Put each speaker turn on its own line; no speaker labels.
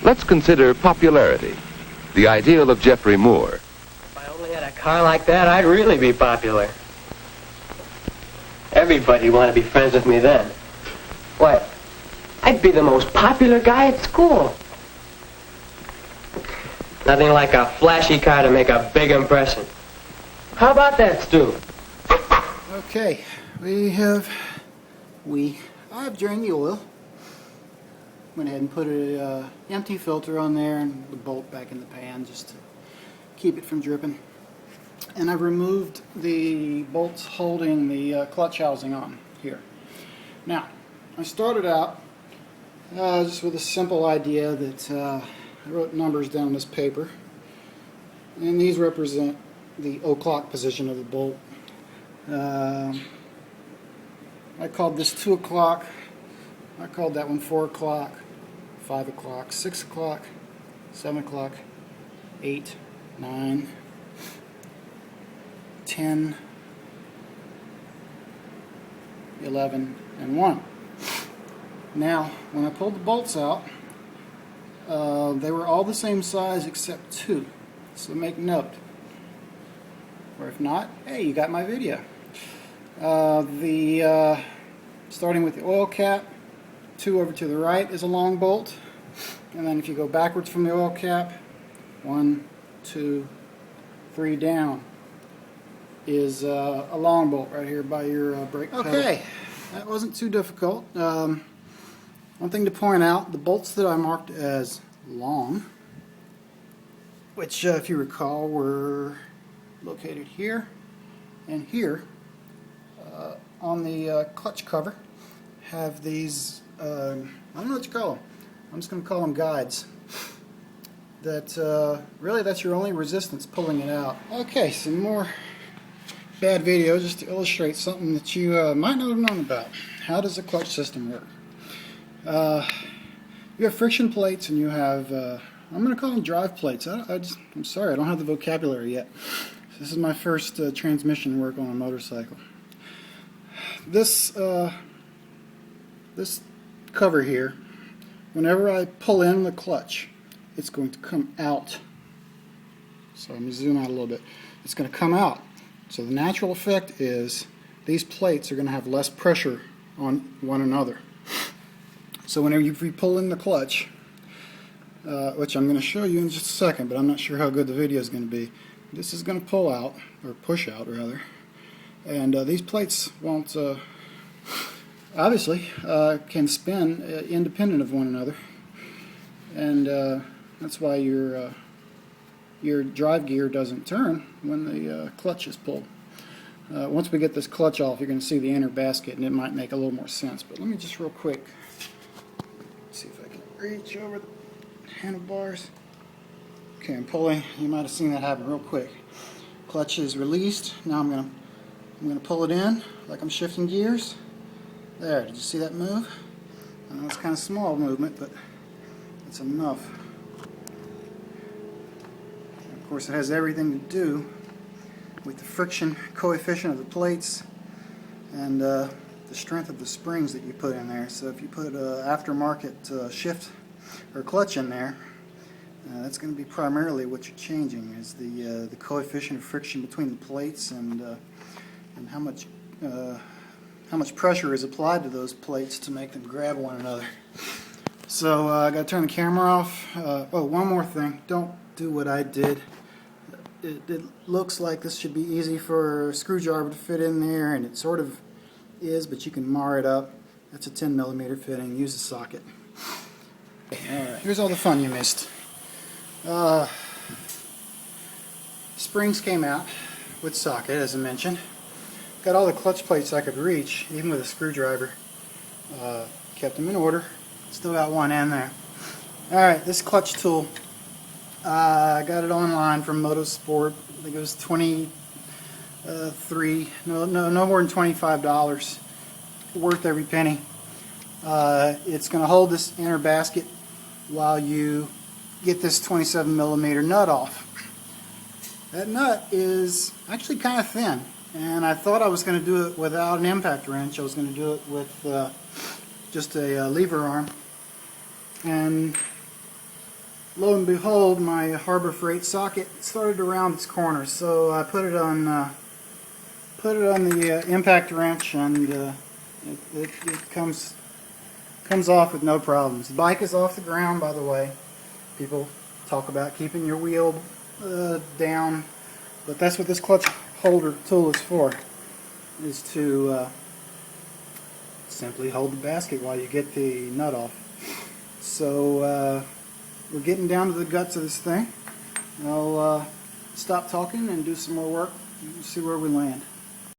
Let's consider popularity, the ideal of Jeffrey Moore.
If I only had a car like that, I'd really be popular. Everybody'd want to be friends with me then. Why, I'd be the most popular guy at school. Nothing like a flashy car to make a big impression. How about that, Stu?
Okay, I've drained the oil. Went ahead and put an empty filter on there and the bolt back in the pan just to keep it from dripping. And I've removed the bolts holding the clutch housing on here. Now, I started out just with a simple idea that I wrote numbers down on this paper, and these represent the o'clock position of the bolt. I called this 2 o'clock, I called that one 4 o'clock, 5 o'clock, 6 o'clock, 7 o'clock, 8, 9, 10, 11, and 1. Now, when I pulled the bolts out, they were all the same size except 2. So make note. Or if not, hey, you got my video. Starting with the oil cap, 2 over to the right is a long bolt, and then if you go backwards from the oil cap, 1, 2, 3 down is a long bolt right here by your brake pedal. Okay, that wasn't too difficult. One thing to point out, the bolts that I marked as long, which if you recall were located here and here, on the clutch cover, have these, I don't know what you call them, I'm just going to call them guides, that really that's your only resistance pulling it out. Okay, some more bad videos just to illustrate something that you might not have known about. How does the clutch system work? You have friction plates and you have, I'm going to call them drive plates. I'm sorry, I don't have the vocabulary yet. This is my first transmission work on a motorcycle. This cover here, whenever I pull in the clutch, it's going to come out. So let me zoom out a little bit. It's going to come out. So the natural effect is these plates are going to have less pressure on one another. So whenever you pull in the clutch, which I'm going to show you in just a second, but I'm not sure how good the video is going to be, this is going to pull out, or push out rather, and these plates won't, obviously, can spin independent of one another, and that's why your drive gear doesn't turn when the clutch is pulled. Once we get this clutch off, you're going to see the inner basket, and it might make a little more sense. But let me just real quick see if I can reach over the handlebars. Okay, I'm pulling. You might have seen that happen real quick. Clutch is released. Now I'm gonna pull it in like I'm shifting gears. There. Did you see that move? I know it's kind of small movement, but it's enough. And of course, it has everything to do with the friction coefficient of the plates and the strength of the springs that you put in there. So if you put aftermarket shift or clutch in there, that's going to be primarily what you're changing, is the coefficient of friction between the plates and how much pressure is applied to those plates to make them grab one another. So I got to turn the camera off. Oh, one more thing. Don't do what I did. It looks like this should be easy for a screwdriver to fit in there, and it sort of is, but you can mar it up. That's a 10mm fitting. Use a socket. Alright, here's all the fun you missed. Springs came out with socket, as I mentioned. Got all the clutch plates I could reach, even with a screwdriver. Kept them in order. Still got one end there. Alright, this clutch tool, I got it online from Motorsport. I think it was no more than $25. Worth every penny. It's going to hold this inner basket while you get this 27mm nut off. That nut is actually kind of thin, and I thought I was going to do it without an impact wrench. I was going to do it with just a lever arm, and lo and behold, my Harbor Freight socket started to round its corners, so I put it on the impact wrench, and it comes off with no problems. The bike is off the ground, by the way. People talk about keeping your wheel down, but that's what this clutch holder tool is for, is to simply hold the basket while you get the nut off. So we're getting down to the guts of this thing. I'll stop talking and do some more work and see where we land.